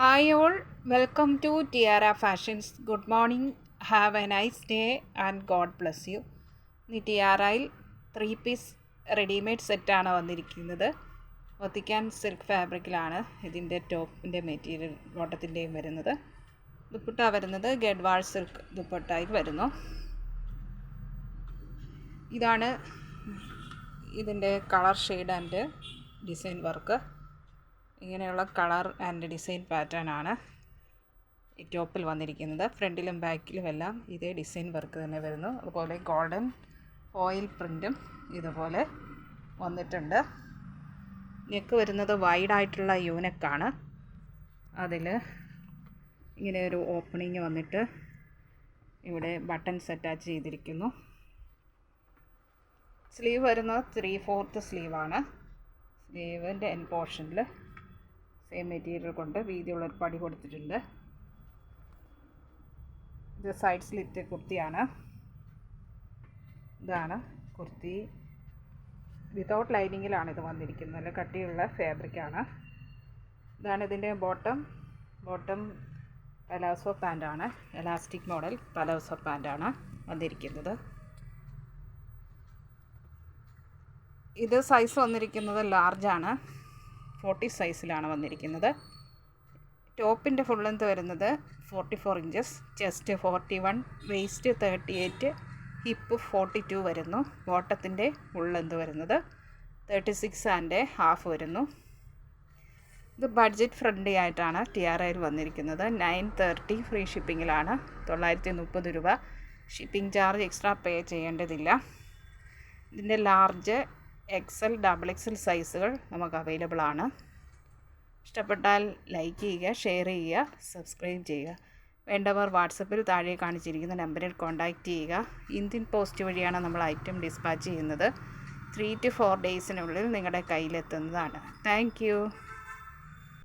Hi all, welcome to Tiara Fashions. Good morning, have a nice day and God bless you. ഇനി ടിയാറയിൽ 3-പീസ് readymade സെറ്റാണ് വന്നിരിക്കുന്നത്. ഒത്തിക്കാൻ silk ഫാബ്രിക്കിലാണ് ഇതിൻ്റെ ടോപ്പിൻ്റെ material ബോട്ടത്തിൻ്റെയും വരുന്നത്. ദുപ്പട്ട വരുന്നത് ഗഡ്വാൾ സിൽക്ക് ദുപ്പട്ടയിൽ വരുന്നു. ഇതാണ് ഇതിൻ്റെ colour shade and design work. ഇങ്ങനെയുള്ള കളർ ആൻഡ് ഡിസൈൻ പാറ്റേൺ ആണ് ഈ ടോപ്പിൽ വന്നിരിക്കുന്നത്. ഫ്രണ്ടിലും ബാക്കിലും എല്ലാം ഇതേ ഡിസൈൻ വർക്ക് തന്നെ വരുന്നു. അതുപോലെ ഗോൾഡൻ ഫോയിൽ പ്രിൻറ്റും ഇതുപോലെ വന്നിട്ടുണ്ട്. നെക്ക് വരുന്നത് വൈഡായിട്ടുള്ള യൂനെക്കാണ്. അതിൽ ഇങ്ങനെ ഒരു ഓപ്പണിങ് വന്നിട്ട് ഇവിടെ ബട്ടൺസ് അറ്റാച്ച് ചെയ്തിരിക്കുന്നു. സ്ലീവ് വരുന്നത് 3/4 സ്ലീവാണ്. സ്ലീവിൻ്റെ എൻ പോർഷനിൽ സെയിം മെറ്റീരിയൽ കൊണ്ട് വീതിയുള്ളൊരു പടി കൊടുത്തിട്ടുണ്ട്. ഇത് സൈഡ് സ്ലിറ്റ് കുർത്തിയാണ്. ഇതാണ് കുർത്തി. വിതൗട്ട് ലൈനിങ്ങിലാണ് ഇത് വന്നിരിക്കുന്നത്. നല്ല കട്ടിയുള്ള ഫാബ്രിക്കാണ്. ഇതാണ് ഇതിൻ്റെ ബോട്ടം പലാസോ പാൻ്റാണ്. എലാസ്റ്റിക് മോഡൽ പലാസോ പാൻ്റാണ് വന്നിരിക്കുന്നത്. ഇത് സൈസ് വന്നിരിക്കുന്നത് ലാർജാണ്. 40 സൈസിലാണ് വന്നിരിക്കുന്നത്. ടോപ്പിൻ്റെ ഫുൾ ലെങ്ത് വരുന്നത് 44 ഇഞ്ചസ്, ചെസ്റ്റ് 41, വെയ്സ്റ്റ് 38, ഹിപ്പ് 42 വരുന്നു. ബോട്ടത്തിൻ്റെ ഫുൾ ലെങ്ത് വരുന്നത് 36.5 വരുന്നു. ഇത് ബഡ്ജറ്റ് ഫ്രണ്ട്ലി ആയിട്ടാണ് ടിയാറയിൽ വന്നിരിക്കുന്നത്. 930 ഫ്രീ ഷിപ്പിങ്ങിലാണ്. 930 രൂപ ഷിപ്പിംഗ് ചാർജ് എക്സ്ട്രാ പേ ചെയ്യേണ്ടതില്ല. ഇതിൻ്റെ ലാർജ് XL, XXL സൈസുകൾ നമുക്ക് അവൈലബിൾ ആണ്. ഇഷ്ടപ്പെട്ടാൽ ലൈക്ക് ചെയ്യുക, ഷെയർ ചെയ്യുക, സബ്സ്ക്രൈബ് ചെയ്യുക. വേണ്ടവർ വാട്സപ്പിൽ താഴെ കാണിച്ചിരിക്കുന്ന നമ്പറിൽ കോൺടാക്റ്റ് ചെയ്യുക. ഇന്ത്യൻ പോസ്റ്റ് വഴിയാണ് നമ്മൾ ഐറ്റം ഡിസ്പാച്ച് ചെയ്യുന്നത്. 3 to 4 ഡേയ്സിനുള്ളിൽ നിങ്ങളുടെ കയ്യിലെത്തുന്നതാണ്. Thank you.